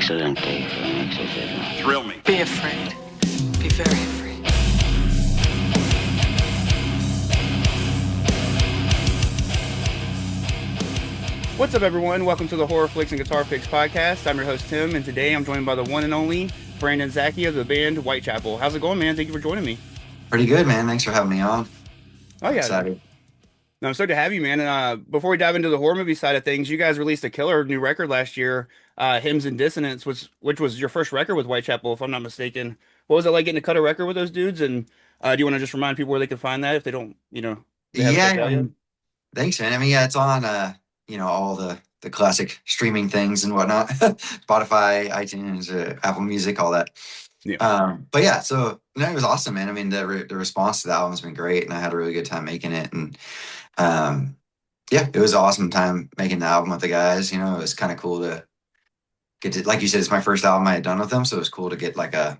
Excelente, joven, etcétera. Thrill me. Be afraid. Be very afraid. What's up, everyone? Welcome to the Horror Flicks and Guitar Picks podcast. I'm your host, Tim, and today I'm joined by the one and only Brandon Zackey of the band Whitechapel. How's it going, man? Thank you for joining me. Pretty good, man. Thanks for having me on. Oh, yeah. Excited. No, I'm stoked to have you, man. And before we dive into the horror movie side of things, you guys released a killer new record last year, Hymns and Dissonance, which was your first record with Whitechapel, if I'm not mistaken. What was it like getting to cut a record with those dudes? And do you want to just remind people where they can find that if they don't, they haven't checked out yet? Thanks, man. I mean, yeah, it's on, all the classic streaming things and whatnot, Spotify, iTunes, Apple Music, all that. Yeah. But yeah, so no, it was awesome, man. I mean, the response to the album's been great, and I had a really good time making it. And yeah, it was an awesome time making the album with the guys. You know, it was kind of cool to get to, like you said, it's my first album I had done with them, so it was cool to get like get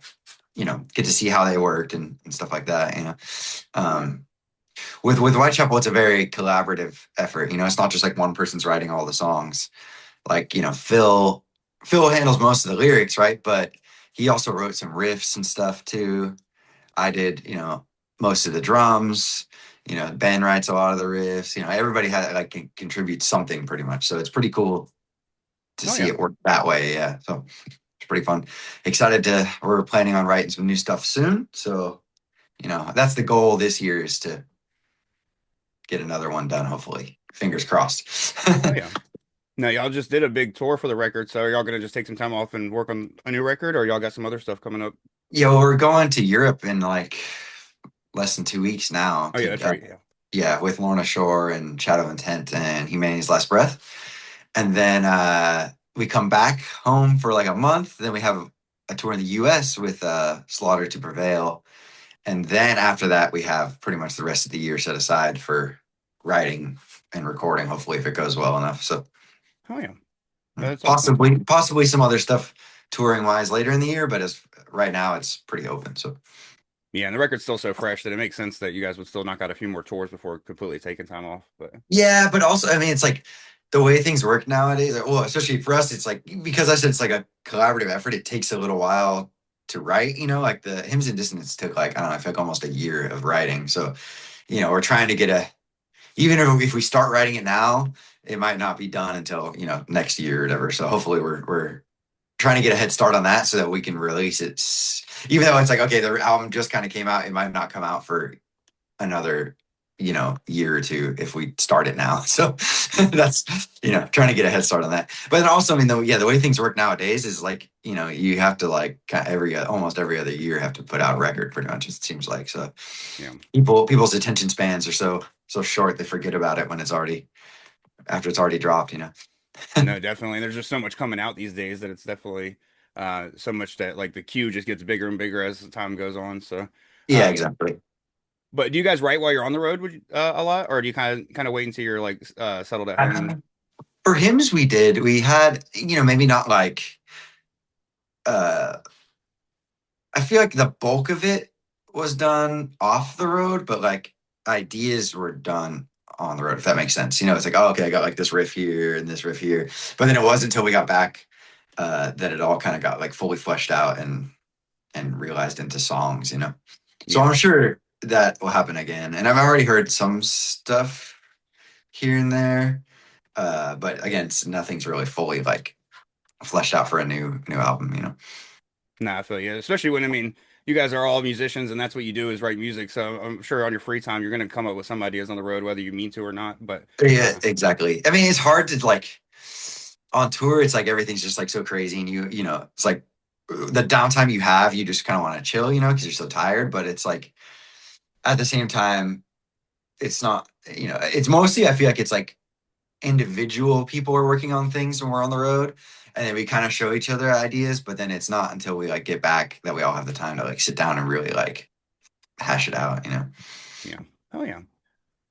to see how they worked and stuff like that. With Whitechapel, it's a very collaborative effort. It's not just like one person's writing all the songs. Like, Phil handles most of the lyrics, right? But he also wrote some riffs and stuff too. I did, most of the drums. Ben writes a lot of the riffs. Everybody had can contribute something pretty much. So it's pretty cool to see it work that way. Yeah. So it's pretty fun. We're planning on writing some new stuff soon. So, that's the goal this year, is to get another one done, hopefully. Fingers crossed. Oh, yeah. Now, y'all just did a big tour for the record, so are y'all going to just take some time off and work on a new record, or y'all got some other stuff coming up? Yeah, well, we're going to Europe in like less than 2 weeks now. Oh, yeah, that's right, yeah. Yeah, with Lorna Shore and Shadow Intent and Humanity's Last Breath. And then we come back home for like a month. Then we have a tour in the U.S. with Slaughter to Prevail. And then after that, we have pretty much the rest of the year set aside for writing and recording, hopefully, if it goes well enough. So, oh yeah, that's possibly some other stuff touring wise later in the year, but right now it's pretty open. So, yeah, and the record's still so fresh that it makes sense that you guys would still knock out a few more tours before completely taking time off. But yeah, but also, I mean, it's like the way things work nowadays. Well, especially for us, it's like, because I said it's like a collaborative effort. It takes a little while to write, like the Hymns and Dissonance took like, I don't know, I feel like almost a year of writing. So, we're trying to get even if we start writing it now, it might not be done until, next year or whatever. So hopefully we're trying to get a head start on that so that we can release it. Even though it's like, okay, the album just kind of came out, it might not come out for another, year or two if we start it now. So that's, trying to get a head start on that. But then also, I mean, the way things work nowadays is like, you have to like almost every other year have to put out a record pretty much, it seems like. So yeah, people's attention spans are so short, they forget about it when after it's already dropped, No, definitely. There's just so much coming out these days that it's definitely so much that like the queue just gets bigger and bigger as the time goes on. So yeah, exactly. But do you guys write while you're on the road a lot, or do you kind of wait until you're like settled at home? For Hymns, we did. We had, maybe not like. I feel like the bulk of it was done off the road, but like ideas were done on the road, if that makes sense. It's like, oh, okay, I got like this riff here and this riff here, but then it wasn't until we got back that it all kind of got like fully fleshed out and realized into songs. So Yeah. I'm sure that will happen again, and I've already heard some stuff here and there, but again, nothing's really fully like fleshed out for a new album. Nah, I feel you. Especially when, I mean, you guys are all musicians and that's what you do is write music. So I'm sure on your free time you're going to come up with some ideas on the road, whether you mean to or not. But yeah, exactly. I mean, it's hard to like on tour. It's like everything's just like so crazy, and it's like the downtime you have, you just kind of want to chill, because you're so tired. But it's like at the same time, it's not, it's mostly, I feel like it's like individual people are working on things when we're on the road, and then we kind of show each other ideas, but then it's not until we like get back that we all have the time to like sit down and really like hash it out. Yeah. Oh yeah.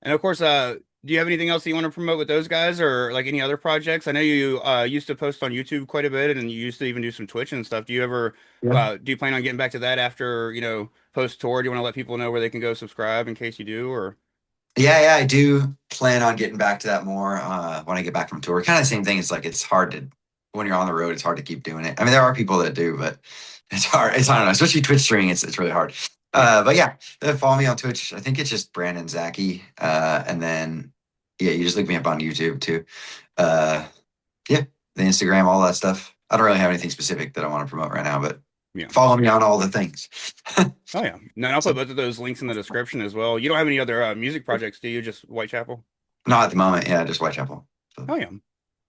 And of course, do you have anything else that you want to promote with those guys, or like any other projects? I know you used to post on YouTube quite a bit, and you used to even do some Twitch and stuff. Do you ever do you plan on getting back to that after post tour? Do you want to let people know where they can go subscribe in case you do? Or yeah, I do plan on getting back to that more when I get back from tour. Kind of the same thing. It's like it's hard to when you're on the road, it's hard to keep doing it. I mean, there are people that do, but it's hard. It's I don't know, especially Twitch streaming. It's really hard. Yeah. But yeah, follow me on Twitch. I think it's just Brandon Zackey. And then yeah, you just look me up on YouTube too. Uh, yeah, the Instagram, all that stuff. I don't really have anything specific that I want to promote right now, but Yeah. follow me on all the things. Oh yeah. No, I'll put both of those links in the description as well. You don't have any other music projects, do you? Just Whitechapel? Not at the moment. Yeah, just Whitechapel. So, Oh yeah.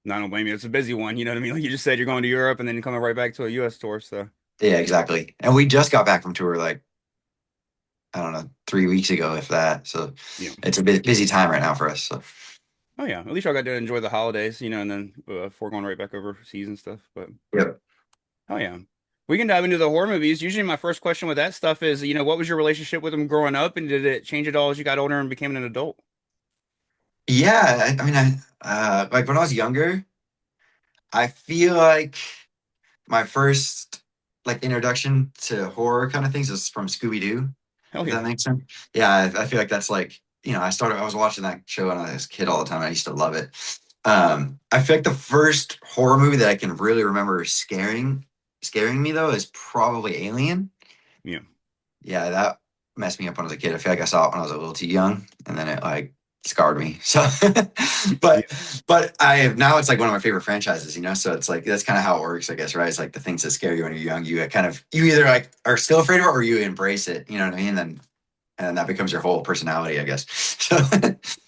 No, I don't blame you. It's a busy one. You know what I mean? Like you just said, you're going to Europe and then coming right back to a U.S. tour. So yeah, exactly. And we just got back from tour like I don't know 3 weeks ago, if that. So yeah. it's a busy time right now for us. So Oh yeah. At least I got to enjoy the holidays, you know, and then before going right back overseas and stuff. But yep. oh yeah. We can dive into the horror movies. Usually my first question with that stuff is, you know, what was your relationship with them growing up and did it change at all as you got older and became an adult? Yeah, I mean, like when I was younger, I feel like my first like introduction to horror kind of things is from Scooby Doo. Hell If yeah. that makes sense. Yeah, I feel like that's like I was watching that show when I was a kid all the time. I used to love it. I feel like the first horror movie that I can really remember scaring me though is probably Alien. Yeah. Yeah, that messed me up when I was a kid. I feel like I saw it when I was a little too young, and then it like scarred me. So, Yeah. but I have now it's like one of my favorite franchises. So it's like that's kind of how it works, I guess, right? It's like the things that scare you when you're young, you either like are still afraid of it or you embrace it. You know what I mean? And that becomes your whole personality, I guess. So,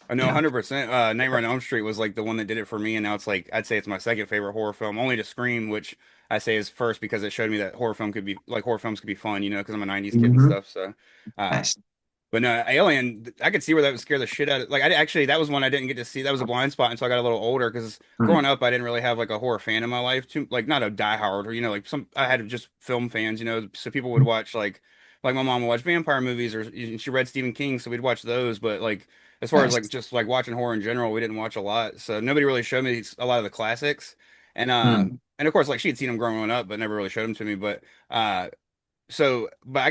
I know you know. 100%. Nightmare on Elm Street was like the one that did it for me, and now it's like I'd say it's my second favorite horror film, only to Scream, which I say is first because it showed me that horror films could be fun, you know, because I'm a '90s kid and Mhm. stuff. So, uh, Nice. but no, Alien, I could see where that would scare the shit out of. Like, I actually that was one I didn't get to see. That was a blind spot until I got a little older because growing Mm. up I didn't really have like a horror fan in my life, too, like not a diehard or like some I had just film fans, you know, so people would watch like my mom would watch vampire movies or she read Stephen King, so we'd watch those, but like. As far as like Nice. just like watching horror in general, we didn't watch a lot, so nobody really showed me a lot of the classics, Mm. and of course like she had seen them growing up, but never really showed them to me. But I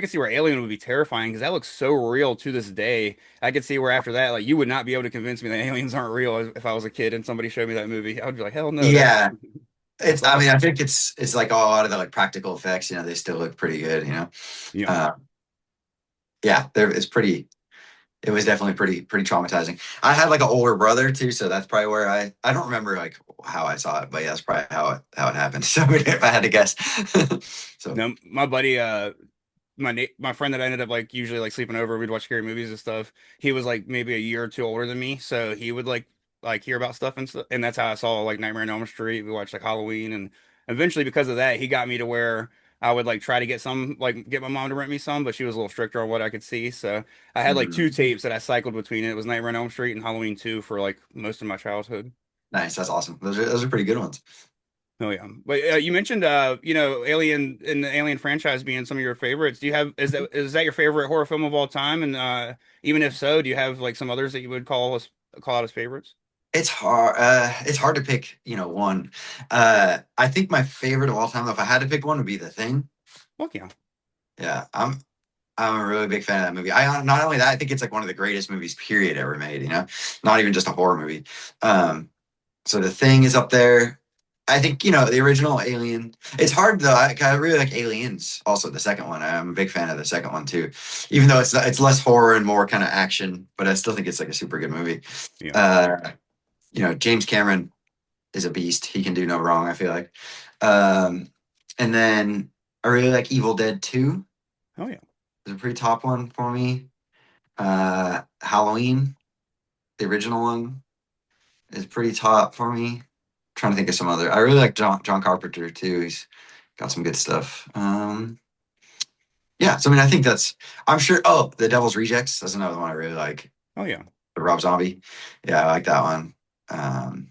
could see where Alien would be terrifying because that looks so real to this day. I could see where after that, like you would not be able to convince me that aliens aren't real if I was a kid and somebody showed me that movie. I would be like, hell no, Yeah. that's I mean, I awesome. think it's like a lot of the like practical effects, they still look pretty good, Yeah. Uh, yeah, it was definitely pretty traumatizing. I had like an older brother too, so that's probably where I don't remember like how I saw it, but yeah, that's probably how it happened. So if I had to guess. So No, my buddy, my friend that I ended up like usually like sleeping over, we'd watch scary movies and stuff. He was like maybe a year or two older than me, so he would like hear about stuff and stuff, and that's how I saw like Nightmare on Elm Street. We watched like Halloween, and eventually because of that, he got me to where I would like try to get my mom to rent me some, but she was a little stricter on what I could see. So I had like two mm, tapes that I cycled between. It was Nightmare on Elm Street and Halloween 2 for like most of my childhood. nice, that's awesome. Those are pretty good ones. Oh yeah, but you mentioned Alien and the Alien franchise being some of your favorites. Do you have is that your favorite horror film of all time? And even if so, do you have like some others that you would call out as favorites? It's hard to pick, one. I think my favorite of all time, though, if I had to pick one, would be The Thing. Fuck yeah, Yeah, I'm a really big fan of that movie. I not only that, I think it's like one of the greatest movies period ever made. Not even just a horror movie. Um, so The Thing is up there. I think the original Alien. It's hard though. I really like Aliens. Also, the second one. I'm a big fan of the second one too, even though it's less horror and more kind of action. But I still think it's like a super good movie. yeah, Uh, James Cameron is a beast. He can do no wrong, I feel like. Um, and then I really like Evil Dead 2. oh yeah, It's a pretty top one for me. Halloween, the original one, is pretty top for me. Trying to think of some other. I really like John Carpenter too. He's got some good stuff. Yeah, so I mean, I think that's. I'm sure. Oh, The Devil's Rejects. That's another one I really like. oh yeah. The Rob Zombie. Yeah, I like that one. Um,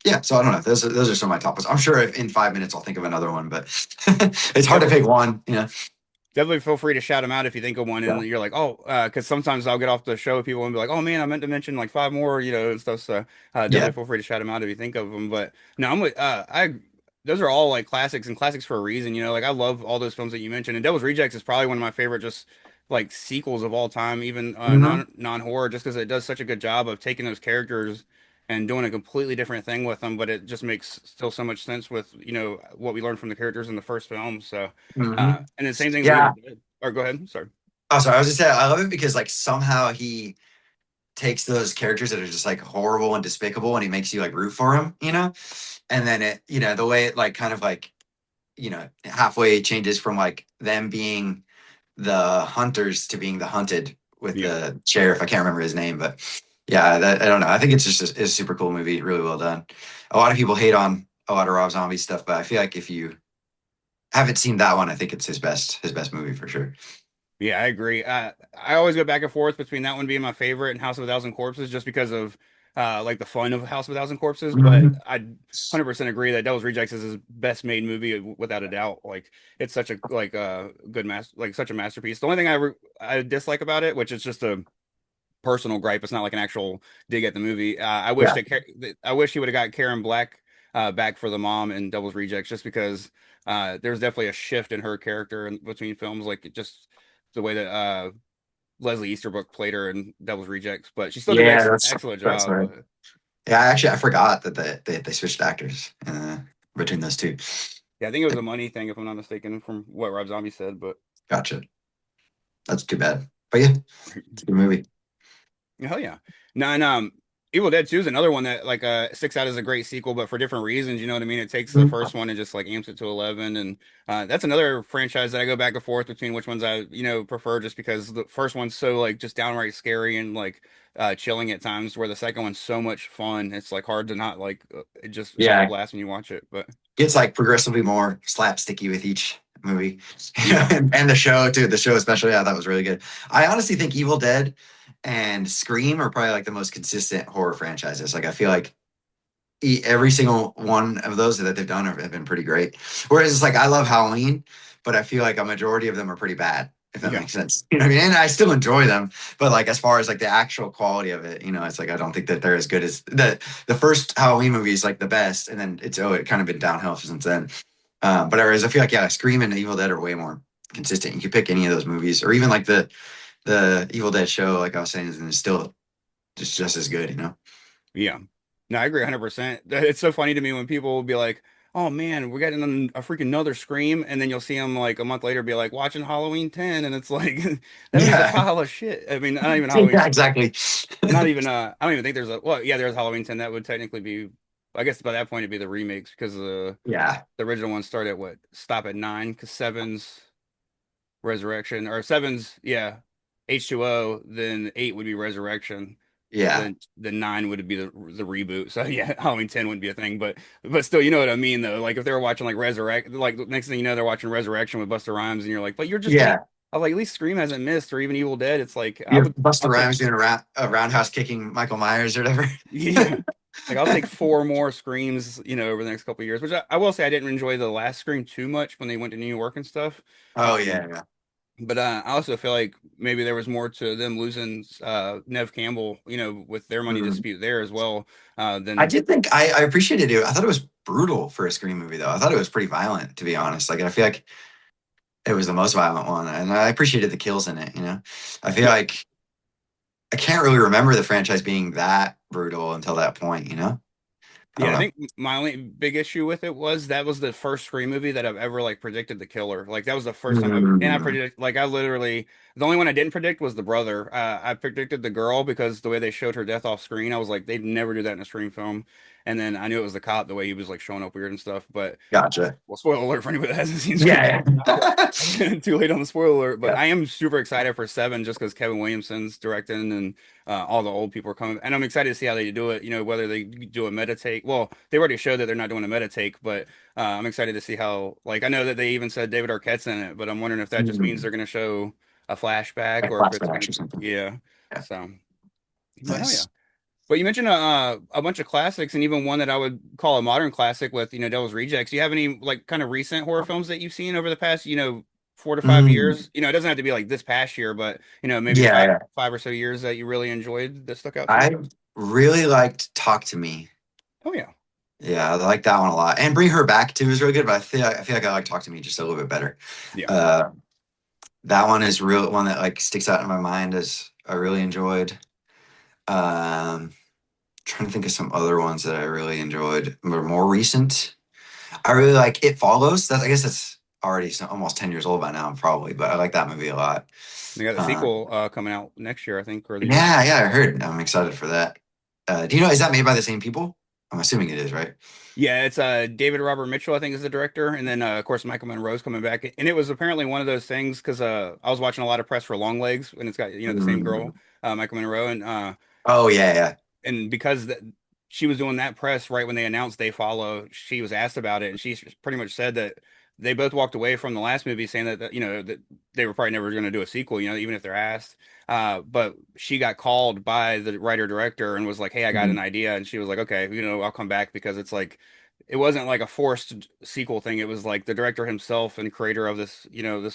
yeah, so I don't know. Those are some of my top ones. I'm sure if in 5 minutes I'll think of another one, but it's hard to Definitely, pick one. definitely feel free to shout them out if you think of one, Yeah. and you're like, oh, because sometimes I'll get off the show with people and be like, oh man, I meant to mention like five more, and stuff. So Yeah. definitely feel free to shout them out if you think of them. But no, I'm with I. Those are all like classics and classics for a reason, like I love all those films that you mentioned, and Devil's Rejects is probably one of my favorite just like sequels of all time, even Hmm. non horror, just because it does such a good job of taking those characters and doing a completely different thing with them, but it just makes still so much sense with, what we learned from the characters in the first film. So, Hmm. and the same thing with Yeah. Evil Dead. Or go ahead. Sorry. Oh, sorry. I was just saying, I love it because like somehow he takes those characters that are just like horrible and despicable, and he makes you like root for them, you know. And then it, the way it like kind of like halfway changes from like them being the hunters to being the hunted with Yeah. the sheriff. I can't remember his name, but yeah, I don't know. I think it's just it's a super cool movie, really well done. A lot of people hate on a lot of Rob Zombie stuff, but I feel like if you haven't seen that one, I think it's his best movie for sure. Yeah, I agree. I always go back and forth between that one being my favorite and House of a Thousand Corpses just because of like the fun of House of a Thousand Corpses. But Mhm. I 100% agree that Devil's Rejects is his best made movie without a doubt. Like it's such a like good like such a masterpiece. The only thing I dislike about it, which is just a personal gripe, it's not like an actual dig at the movie. Yeah, I wish he would have got Karen Black back for the mom in Devil's Rejects just because there's definitely a shift in her character in between films, like it just the way that Leslie Easterbrook played her in Devil's Rejects, but she still did an yeah, excellent that's job. right. But Yeah, actually, I forgot that they switched actors between those two. yeah, I think it was a money thing, if I'm not mistaken, from what Rob Zombie said. But Gotcha. That's too bad. But yeah, it's a good movie. hell yeah. No, and Evil Dead 2 is another one that like sticks out as a great sequel, but for different reasons, you know what I mean? It takes the Mhm. first one and just like amps it to 11. And that's another franchise that I go back and forth between which ones I, prefer just because the first one's so like just downright scary and like chilling at times, where the second one's so much fun. It's like hard to not like it's just a Yeah, blast when you watch it. But gets like progressively more slapsticky with each movie. yeah. And the show too. The show especially, yeah, that was really good. I honestly think Evil Dead and Scream are probably like the most consistent horror franchises. Like I feel like every single one of those that they've done have been pretty great. Whereas it's like I love Halloween, but I feel like a majority of them are pretty bad, if that Yeah. makes sense. You know what I mean? And I still enjoy them, but like as far as like the actual quality of it, it's like I don't think that they're as good as the first Halloween movie is like the best, and then it kind of been downhill since then. But whereas I feel like Scream and Evil Dead are way more consistent. You could pick any of those movies, or even like the Evil Dead show, like I was saying, is still just as good. Yeah. No, I agree 100%. It's so funny to me when people will be like, "Oh man, we're getting a freaking another Scream," and then you'll see them like a month later be like watching Halloween 10, and it's like that movie's a Yeah, pile of shit. I mean, not even Halloween, yeah, exactly. not even I don't even think there's a well, yeah, there's Halloween 10 that would technically be. I guess by that point it'd be the remakes because Yeah, the original one started at what stop at 9 because seven's Resurrection or seven's H2O, then 8 would be Resurrection. yeah, Then 9 would be the reboot. So yeah, Halloween 10 wouldn't be a thing, but still, you know what I mean though. Like if they were watching like Resurrect, like next thing you know, they're watching Resurrection with Busta Rhymes, and you're like, but you're just getting. yeah. I'm like, at least Scream hasn't missed, or even Evil Dead. It's like You're Busta I'll take, Rhymes doing a roundhouse kicking Michael Myers or whatever. yeah, like I'll take 4 more Screams, over the next couple of years. Which I will say, I didn't enjoy the last Scream too much when they went to New York and stuff. Oh yeah, yeah, But I also feel like maybe there was more to them losing Nev Campbell, with their money Mhm. dispute there as well. I Than did think I appreciated it. I thought it was brutal for a Scream movie, though. I thought it was pretty violent, to be honest. Like I feel like it was the most violent one, and I appreciated the kills in it. I feel yeah. like I can't really remember the franchise being that brutal until that point. I don't Yeah, I know. think my only big issue with it was that was the first Scream movie that I've ever like predicted the killer. Like that was the first time and I Mm, predicted like I literally the only one I didn't predict was the brother. I predicted the girl because the way they showed her death off screen, I was like they'd never do that in a Scream film. And then I knew it was the cop the way he was like showing up weird and stuff. But gotcha. well, spoiler alert for anybody that hasn't seen Scream. Yeah, yeah. Too late on the spoiler alert, but Yeah. I am super excited for 7 just because Kevin Williamson's directing and all the old people are coming. And I'm excited to see how they do it, whether they do a meta take. Well, they already showed that they're not doing a meta take, but I'm excited to see how, like, I know that they even said David Arquette's in it, but I'm wondering if that just means Mm, they're going to show a flashback like or if it's going flashbacks or to, something. yeah. Yeah, So, but hell yeah. nice. But you mentioned a bunch of classics and even one that I would call a modern classic with, Devil's Rejects. Do you have any like kind of recent horror films that you've seen over the past, 4 to 5 years? Mm, It doesn't have to be like this past year, but maybe yeah, five yeah. five or so years that you really enjoyed that stuck out to you. I really liked Talk to Me. Oh yeah. Yeah, I like that one a lot. And Bring Her Back too is really good, but I feel like I like Talk to Me just a little bit better. Yeah. Uh, that one is real one that like sticks out in my mind as I really enjoyed. Um, Trying to think of some other ones that I really enjoyed, more recent. I really like It Follows. I guess that's already almost 10 years old by now, probably, but I like that movie a lot. They got the Uh, sequel coming out next year, I think, or the year. yeah, I heard. I'm excited for that. Do you know, is that made by the same people? I'm assuming it is, right? Yeah, it's David Robert Mitchell, I think, is the director, and then of course Michael Monroe's coming back, and it was apparently one of those things because I was watching a lot of press for Longlegs, and it's got the same Mm. girl, Michael Monroe, Oh yeah, yeah. and because she was doing that press right when they announced They Follow, she was asked about it, and she pretty much said that they both walked away from the last movie saying that they were probably never going to do a sequel, even if they're asked. But she got called by the writer director and was like, "Hey, I got an Mhm. idea," and she was like, "Okay, I'll come back," because it's like it wasn't like a forced sequel thing. It was like the director himself and creator of this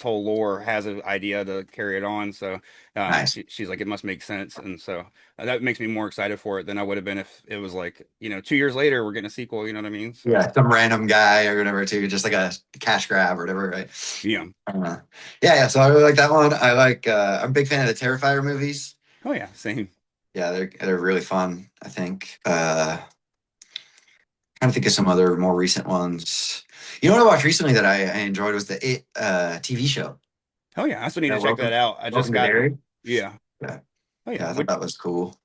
whole lore has an idea to carry it on. So Nice. she's like, it must make sense, and so that makes me more excited for it than I would have been if it was like 2 years later we're getting a sequel. You know what I mean? So Yeah, some random guy or whatever too, just like a cash grab or whatever, right? yeah. Uh, yeah. So I really like that one. I like. I'm a big fan of the Terrifier movies. Oh yeah, same. Yeah, they're really fun. I think. Trying to think of some other more recent ones. You know what I watched recently that I enjoyed was the It TV show. Oh yeah, I still need Yeah, to check that out. I just Welcome to got Derry. yeah. Yeah, Oh yeah. yeah, I thought that was cool.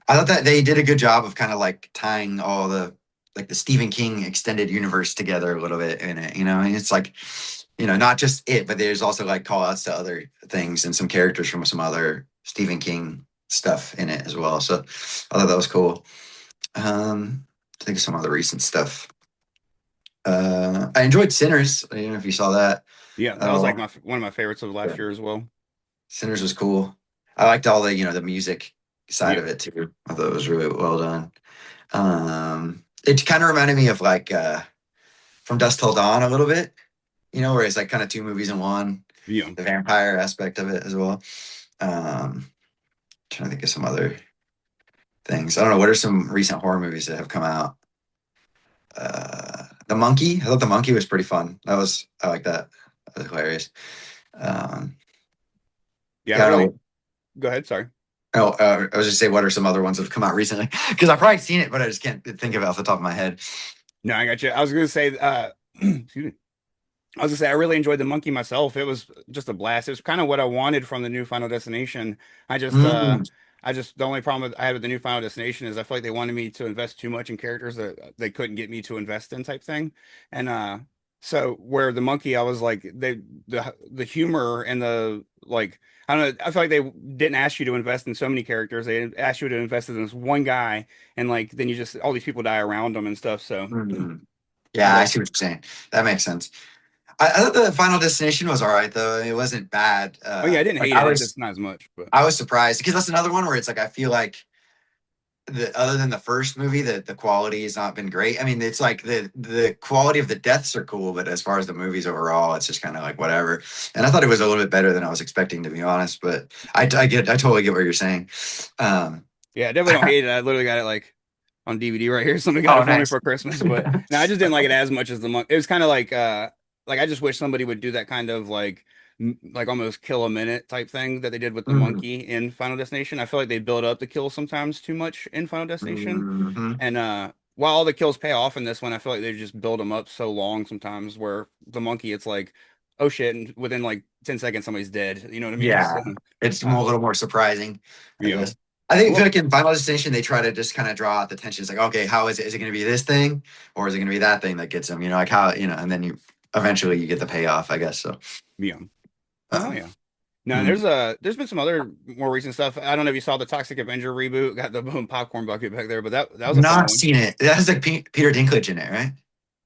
I thought that they did a good job of kind of like tying all the like the Stephen King extended universe together a little bit in it. And it's like not just it, but there's also like call outs to other things and some characters from some other Stephen King stuff in it as well. So I thought that was cool. I think of some other recent stuff. I enjoyed Sinners. I don't know if you saw that Yeah, at that was like all. one of my favorites of last Yeah. year as well. Sinners was cool. I liked all the music side Yeah. of it too. I thought it was really well done. It kind of reminded me of like From Dusk Till Dawn a little bit, where it's like kind of two movies in one, Yeah. the vampire aspect of it as well. Um, Trying to think of some other things. I don't know. What are some recent horror movies that have come out? The Monkey. I thought The Monkey was pretty fun. I like that. That was hilarious. Um, Yeah, I yeah, I don't really know. go ahead, sorry. Oh, I was just say, what are some other ones that have come out recently? Because I've probably seen it, but I just can't think of it off the top of my head. No, I got you. I was gonna say excuse me. I was gonna say I really enjoyed the monkey myself. It was just a blast. It was kind of what I wanted from the new Final Destination. I just Mm, the only problem I had with the new Final Destination is I feel like they wanted me to invest too much in characters that they couldn't get me to invest in type thing. And so where the monkey I was like the humor and the like I don't know, I feel like they didn't ask you to invest in so many characters. They asked you to invest in this one guy and like then you just all these people die around him and stuff. So mm. I Yeah, I like see what you're saying. That makes sense. I thought the Final Destination was all right though. It wasn't bad. oh yeah, I didn't Like hate it, just not as much. But I was surprised because that's another one where it's like I feel like other than the first movie, the quality has not been great. I mean, it's like the quality of the deaths are cool, but as far as the movies overall, it's just kind of like whatever. And I thought it was a little bit better than I was expecting, to be honest. But I totally get what you're saying. Um, yeah, I definitely don't hate it. I literally got it like on DVD right here. Somebody got oh, it for me nice. for Christmas, but no, I just didn't like it as much as the monk. It was kind of like I just wish somebody would do that kind of like almost kill a minute type thing that they did with the Mm, monkey in Final Destination. I feel like they build up the kills sometimes too much in Final Destination, mhm. and while all the kills pay off in this one, I feel like they just build them up so long sometimes. Where the monkey, it's like, oh shit, and within like 10 seconds somebody's dead. You know what I mean? Yeah, So, it's uh, a little more surprising, I yeah. guess. I think, Well, like in Final Destination, they try to just kind of draw out the tension. It's like, okay, how is it? Is it going to be this thing, or is it going to be that thing that gets them? Like how and then you eventually you get the payoff, I guess. So, yeah. Oh um, yeah. No, hmm. there's been some other more recent stuff. I don't know if you saw the Toxic Avenger reboot. Got the boom popcorn bucket back there, but that was a fun Not one. seen it. That has like Peter Dinklage in it, right?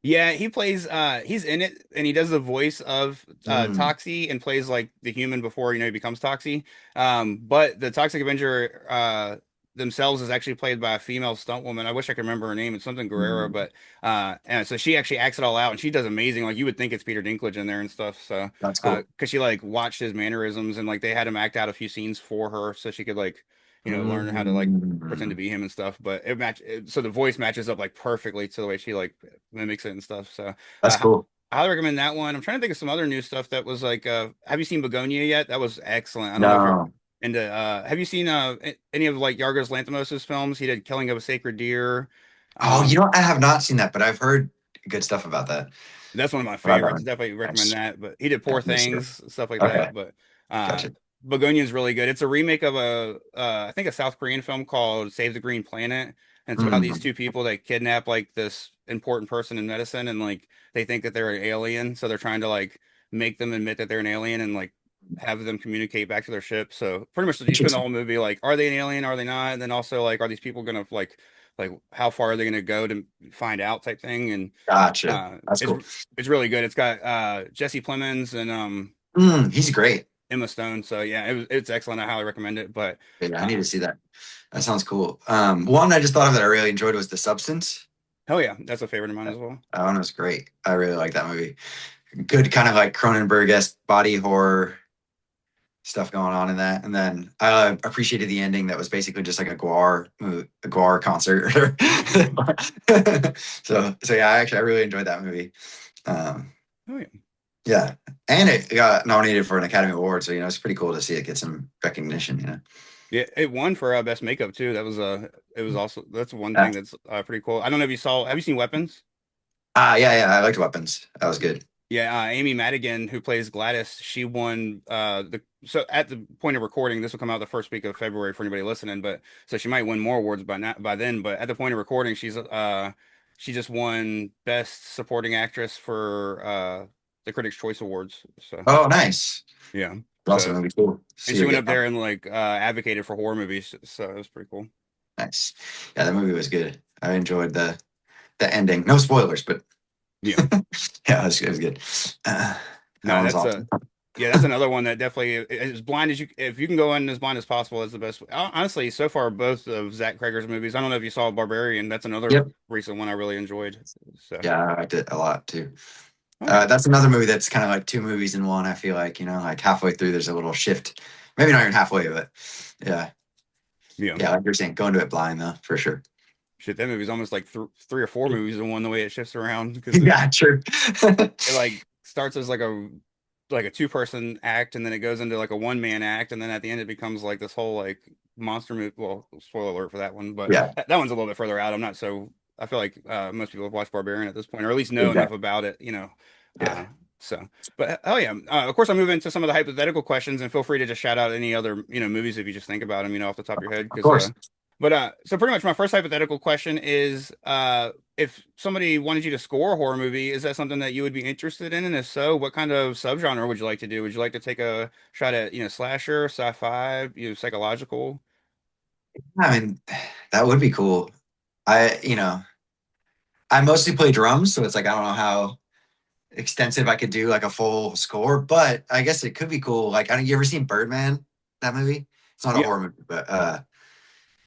Yeah, he plays he's in it and he does the voice of Mm, Toxie and plays like the human before he becomes Toxie. But the Toxic Avenger themselves is actually played by a female stunt woman. I wish I could remember her name. It's something Guerrero, mm, but and so she actually acts it all out and she does amazing. Like you would think it's Peter Dinklage in there and stuff. So that's cool. because she like watched his mannerisms and like they had him act out a few scenes for her so she could like learn how to like pretend to Mm, be him and stuff. But so the voice matches up like perfectly to the way she like mimics it and stuff. So that's cool. I highly recommend that one. I'm trying to think of some other new stuff that was like have you seen Begonia yet? That was excellent. I don't know if you're No. And have you seen any of like Yorgos Lanthimos's films? He did Killing of a Sacred Deer. Oh, Um, I have not seen that, but I've heard good stuff about that. that's one of my About that favorites. one. Definitely recommend Nice. that. But he did Yeah, Poor let me see it. Things, stuff like Okay, that. But uh, gotcha. Begonia's really good. It's a remake of I think a South Korean film called Save the Green Planet. And it's about these Mm. two people that kidnap like this important person in medicine, and like they think that they're an alien, so they're trying to like make them admit that they're an alien and like have them communicate back to their ship. So pretty much you spend the Interesting. whole movie like, are they an alien? Are they not? And then also like, are these people gonna like how far are they gonna go to find out type thing? And Gotcha. uh, That's it's cool. it's really good. It's got Jesse Plemons and He's great. Emma Stone. So yeah, it's excellent. I highly recommend it. But Yeah, I need uh, to see that. That sounds cool. One I just thought of that I really enjoyed was The Substance. hell yeah, that's a favorite of mine as well. That one was great. I really like that movie. Good kind of like Cronenberg-esque body horror stuff going on in that. And then I appreciated the ending that was basically just like a Guar concert. So yeah, I really enjoyed that movie. Um, Oh yeah. yeah, and it got nominated for an Academy Award, so it's pretty cool to see it get some recognition. Yeah, it won for best makeup too. That was it was also that's one Yeah. thing that's pretty cool. I don't know if you saw. Have you seen Weapons? Yeah, I liked Weapons. That was good. Yeah, Amy Madigan, who plays Gladys, she won the so at the point of recording, this will come out the first week of February for anybody listening, but so she might win more awards by then, but at the point of recording, she just won Best Supporting Actress for the Critics' Choice Awards. So Oh, nice. yeah. Awesome. So That'd be cool. and See she her went get up there and like advocated for horror movies, so it was pretty cool. nice. Yeah, that movie was good. I enjoyed the ending. No spoilers, but Yeah. yeah, it was good. That No, one was that's awesome. yeah, that's another one that definitely as blind as you if you can go in as blind as possible is the best. Honestly, so far both of Zach Cregger's movies. I don't know if you saw Barbarian. That's another Yep. recent one I really enjoyed. So, Yeah, I liked it a lot too. oh yeah, That's another movie that's kind of like two movies in one. I feel like like halfway through there's a little shift. Maybe not even halfway, but yeah, yeah. yeah, like you're saying, going to it blind though, for sure. Shit, that movie's almost like three or four movies in one. The way it shifts around because Yeah, true. it like starts as like a two-person act, and then it goes into like a one-man act, and then at the end it becomes like this whole like monster movie. Well, spoiler alert for that one, but Yeah, that one's a little bit further out. I'm not so. I feel like most people have watched Barbarian at this point, or at least know enough exactly. about it, you know. Yeah, Uh, so, but oh yeah, of course, I'll move into some of the hypothetical questions, and feel free to just shout out any other movies if you just think about them, off the top of your head, of because course. but so pretty much my first hypothetical question is if somebody wanted you to score a horror movie, is that something that you would be interested in? And if so, what kind of subgenre would you like to do? Would you like to take a shot at, slasher, sci-fi, psychological? I mean, that would be cool. I mostly play drums, so it's like I don't know how extensive I could do like a full score, but I guess it could be cool. Like, I don't you ever seen Birdman? That movie? It's not a Yeah. horror movie, but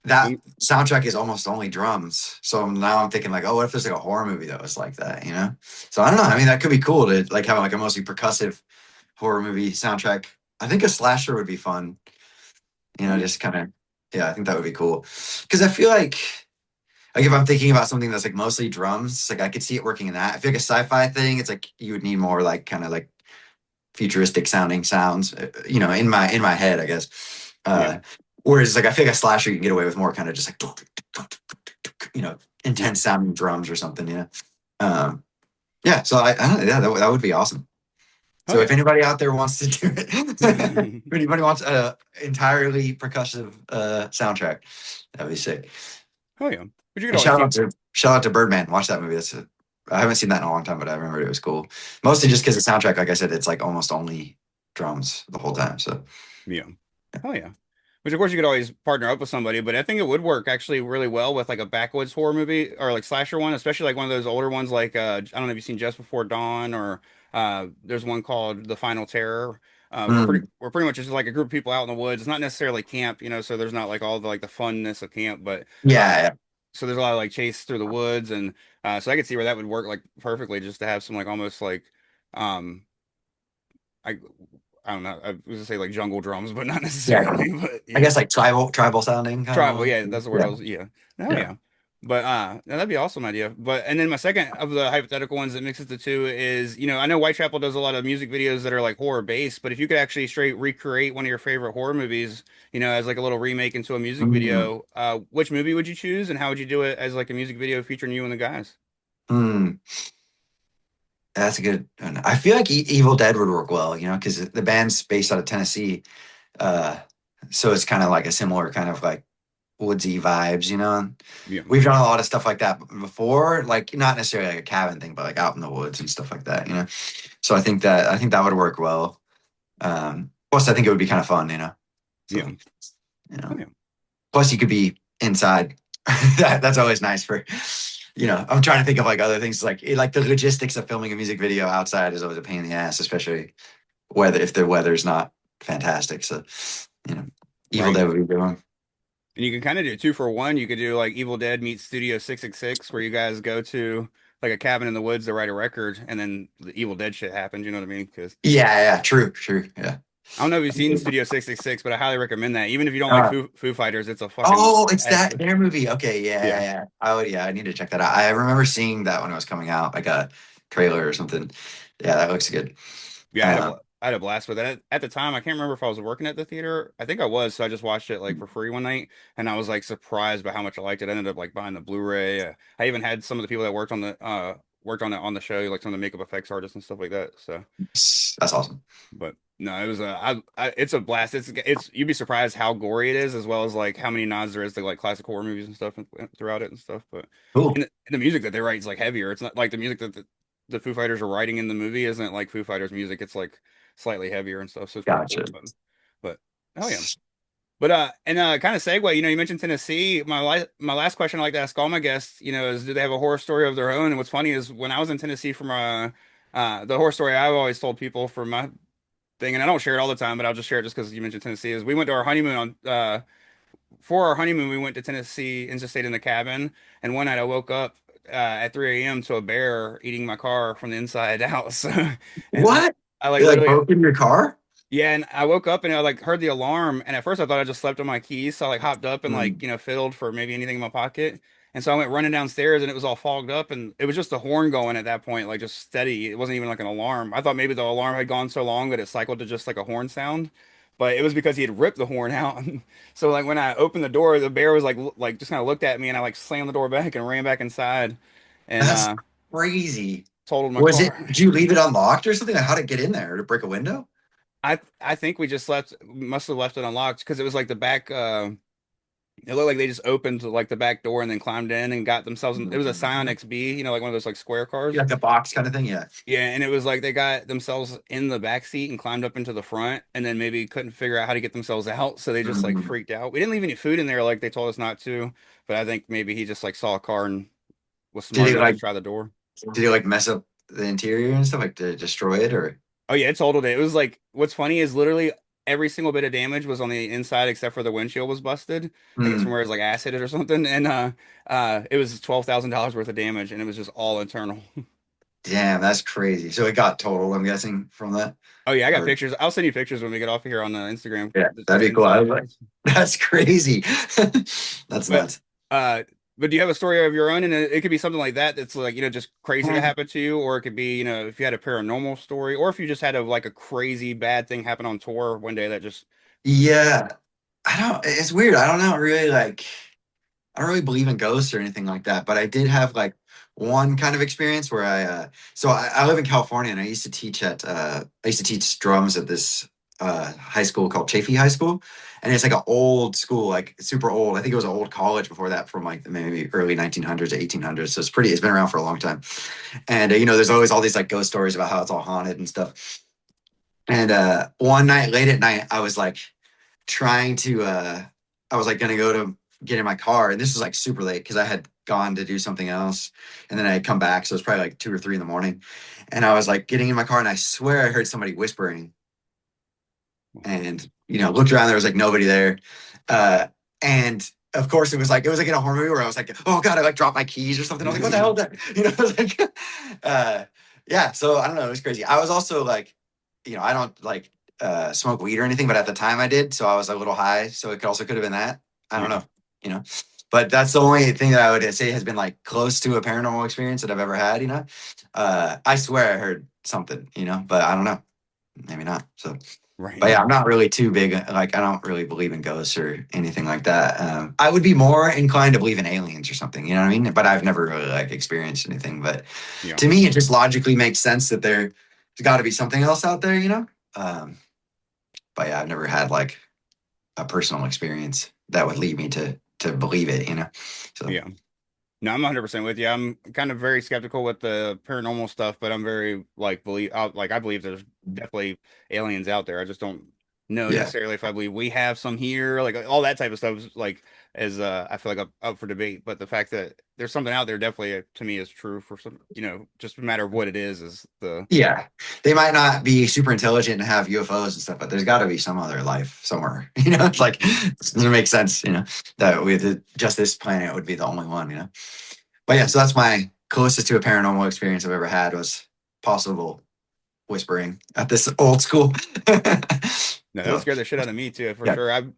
that Um, soundtrack is almost only drums. So now I'm thinking like, oh, what if there's like a horror movie that was like that? So I don't know. I mean, that could be cool to like have like a mostly percussive horror movie soundtrack. I think a slasher would be fun. oh yeah. Just kind of yeah, I think that would be cool. Because I feel like if I'm thinking about something that's like mostly drums, like I could see it working in that. I feel like a sci-fi thing, it's like you would need more like kind of like futuristic sounding sounds, in my head, I guess. Yeah. Whereas like I feel like a slasher you can get away with more kind of just like Yeah. intense sounding drums or something. Um, yeah, so I don't know, yeah, that would be awesome. Oh So if yeah. anybody out there wants to do it, if anybody wants a entirely percussive soundtrack, that'd be sick. Oh yeah. But you could And always keep shout out to Birdman. Watch that movie. I haven't seen that in a long time, but I remember it was cool. Mostly just because the soundtrack, like I said, it's like almost only drums the whole time. So yeah. Oh yeah. Which of course you could always partner up with somebody, but I think it would work actually really well with like a backwoods horror movie or like slasher one, especially like one of those older ones like I don't know if you've seen Just Before Dawn or there's one called The Final Terror. mm, We're pretty much just like a group of people out in the woods. It's not necessarily camp, so there's not like all the like the funness of camp, but uh yeah, so there's a lot of like chase through the woods and so I could see where that would work like perfectly just to have some like almost like um I I don't know. I was gonna say like jungle drums, but not yeah. necessarily. But I yeah, guess like tribal sounding kind tribal. of. Yeah, that's the word I Yeah, was. Yeah. Oh yeah. yeah. But that'd be an awesome idea. But and then my second of the hypothetical ones that mixes the two is, I know Whitechapel does a lot of music videos that are like horror based, but if you could actually straight recreate one of your favorite horror movies, as like a little remake into a music Mm, video, which movie would you choose and how would you do it as like a music video featuring you and the guys? mm, that's a good one. I feel like Evil Dead would work well, because the band's based out of Tennessee. Uh, so it's kind of like a similar kind of like woodsy vibes. Yeah. We've done a lot of stuff like that before, like not necessarily like a cabin thing, but like out in the woods and stuff like that. So I think that would work well. Plus I think it would be kind of fun. Yeah. So, you Oh, know. yeah. Plus you could be inside. That's always nice for. I'm trying to think of like other things like the logistics of filming a music video outside is always a pain in the ass, especially if the weather's not fantastic. So, you know, Evil Right. Dead would be a good one. And you can kind of do two for one. You could do like Evil Dead meets Studio 666, where you guys go to like a cabin in the woods to write a record, and then the Evil Dead shit happens. You know what I mean? Because Yeah, yeah, true, yeah. I don't know if you've seen Studio 666, but I highly recommend that. Even if you don't like Uh, Foo Fighters, it's a fucking oh, it's that excellent. their movie. Okay, yeah, Yeah. yeah. I need to check that out. I remember seeing that when it was coming out, like a trailer or something. Yeah, that looks good. Yeah, Um, I had a blast with it. At the time, I can't remember if I was working at the theater. I think I was, so I just watched it like for free one night, and I was like surprised by how much I liked it. I ended up like buying the Blu-ray. I even had some of the people that worked on it on the show, like some of the makeup effects artists and stuff like that. So, that's awesome. but no, it was it's a blast. It's you'd be surprised how gory it is, as well as like how many nods there is to like classic horror movies and stuff throughout it and stuff. But Cool. the music that they write is like heavier. It's not like the music that the Foo Fighters are writing in the movie isn't like Foo Fighters music. It's like slightly heavier and stuff. So it's pretty Gotcha. cool. But oh yeah. But and kind of segue, you mentioned Tennessee. My last question I like to ask all my guests, is do they have a horror story of their own? And what's funny is when I was in Tennessee from the horror story I've always told people for my thing, and I don't share it all the time, but I'll just share it just because you mentioned Tennessee, is we went to our honeymoon on for our honeymoon, we went to Tennessee and just stayed in the cabin. And one night I woke up at 3 a.m. to a bear eating my car from the inside out. So, and What? I like They like literally, broke into your car? yeah. And I woke up and I like heard the alarm. And at first I thought I just slept on my keys. So I like hopped up and like, Mm. fiddled for maybe anything in my pocket. And so I went running downstairs and it was all fogged up and it was just the horn going at that point, like just steady. It wasn't even like an alarm. I thought maybe the alarm had gone so long that it cycled to just like a horn sound, but it was because he had ripped the horn out. So like when I opened the door, the bear was like just kind of looked at me and I like slammed the door back and ran back inside and That's crazy. totaled my Was it, car. did you leave it unlocked or something? Like, how to get in there? To break a window? I think we just must have left it unlocked because it was like the back it looked like they just opened like the back door and then climbed in and got themselves it was a Scion Mm. XB, like one of those like square cars. Like the box kind of thing? Yeah. Yeah, and it was like they got themselves in the back seat and climbed up into the front and then maybe couldn't figure out how to get themselves out, so they just like Mm. freaked out. We didn't leave any food in there like they told us not to, but I think maybe he just like saw a car and was Did smart he enough to like, try the door. did he like mess up the interior and stuff? Like to destroy it or? Oh yeah, it totaled it. It was like what's funny is literally every single bit of damage was on the inside except for the windshield was busted. I guess from Mm. where it's like acid or something. And it was $12,000 worth of damage and it was just all internal. Damn, that's crazy. So it got total, I'm guessing, from that. Oh yeah, I got Or pictures. I'll send you pictures when we get off of here on the Instagram. yeah, It's that'd just be cool. I inside was like, shots. that's crazy. That's But nuts. uh but do you have a story of your own? And it could be something like that that's like, just crazy to Mm. happen to you, or it could be, if you had a paranormal story, or if you just had a crazy bad thing happen on tour one day that just Yeah. I don't, it's weird. I don't know really like I don't really believe in ghosts or anything like that, but I did have like one kind of experience where I live in California and I used to teach drums at this high school called Chaffey High School. And it's like an old school, like super old. I think it was an old college before that from like maybe early 1900s to 1800s. So it's been around for a long time. And there's always all these like ghost stories about how it's all haunted and stuff. And one night, late at night, I was like trying to I was like gonna go to get in my car, and this was like super late because I had gone to do something else, and then I had come back, so it was probably like 2 or 3 in the morning. And I was like getting in my car, and I swear I heard somebody whispering, and looked around, there was like nobody there. And of course it was like in a horror movie where I was like, oh god, I like dropped my keys or something. I was like, what the hell is that? I was like, yeah. So I don't know, it was crazy. I was also like, I don't like smoke weed or anything, but at the time I did, so I was a little high, so it could have been that. I don't yeah. know, you know. But that's the only thing that I would say has been like close to a paranormal experience that I've ever had, you know. I swear I heard something, you know, but I don't know. Maybe not. So, Right. but yeah, I'm not really too big. Like, I don't really believe in ghosts or anything like that. I would be more inclined to believe in aliens or something, you know what I mean? But I've never really like experienced anything. But Yeah. to me, it just logically makes sense that there's got to be something else out there, you know? But yeah, I've never had like a personal experience that would lead me to believe it, you know? So, Yeah. No, I'm 100% with you. I'm kind of very skeptical with the paranormal stuff, but I'm very like I believe there's definitely aliens out there. I just don't know yeah. necessarily if I believe we have some here, like all that type of stuff is like is I feel like up for debate. But the fact that there's something out there definitely to me is true for some, just a matter of what it is the Yeah, they might not be super intelligent and have UFOs and stuff, but there's got to be some other life somewhere. You know, it's like it doesn't make sense. You know, that with just this planet would be the only one. You know, but yeah, so that's my closest to a paranormal experience I've ever had was possible whispering at this old school. No, that So, would scare the shit out of me too, for yeah, sure.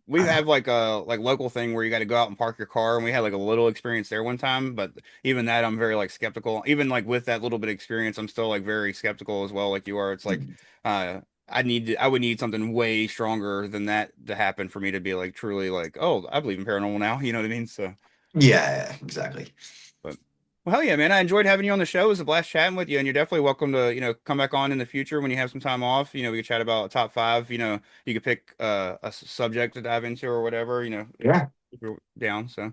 We have like a local thing where you got to go out and park your car, and we had like a little experience there one time. But even that, I'm very like skeptical. Even like with that little bit of experience, I'm still like very skeptical as well, like you are. It's like, I would need something way stronger than that to happen for me to be like truly like, oh, I believe in paranormal now. You know what I mean? So, yeah, exactly. but well, hell yeah, man! I enjoyed having you on the show. It was a blast chatting with you, and you're definitely welcome to come back on in the future when you have some time off. We could chat about top five. You could pick a subject to dive into or whatever. Yeah, If you're down. So,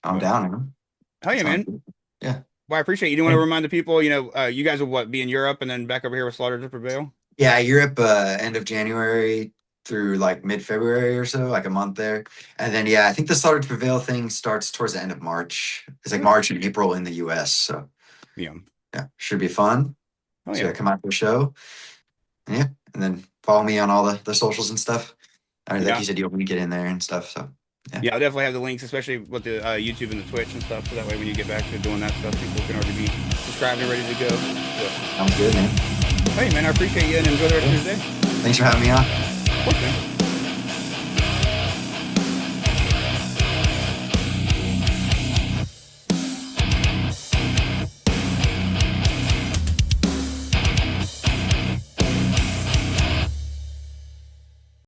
I'm but down. Man. hell yeah, Sounds man! good. Yeah. Well, I appreciate you. Do you want to remind the people? You guys will be in Europe and then back over here with Slaughter to Prevail. Yeah, Europe, end of January through like mid-February or so, like a month there. And then yeah, I think the Started to Prevail thing starts towards the end of March. It's like March and April in the US. So Yeah. yeah, should be fun. Oh So yeah. yeah, come out to the show. Yeah. And then follow me on all the socials and stuff. Like Yeah. you said, you'll get in there and stuff. So yeah. Yeah, I'll definitely have the links, especially with the YouTube and the Twitch and stuff. So that way, when you get back to doing that stuff, people can already be subscribed and ready to go. So, Sounds good, man. hey, man, I appreciate you and enjoy the rest of your day. Thanks for having me on. Of course, man.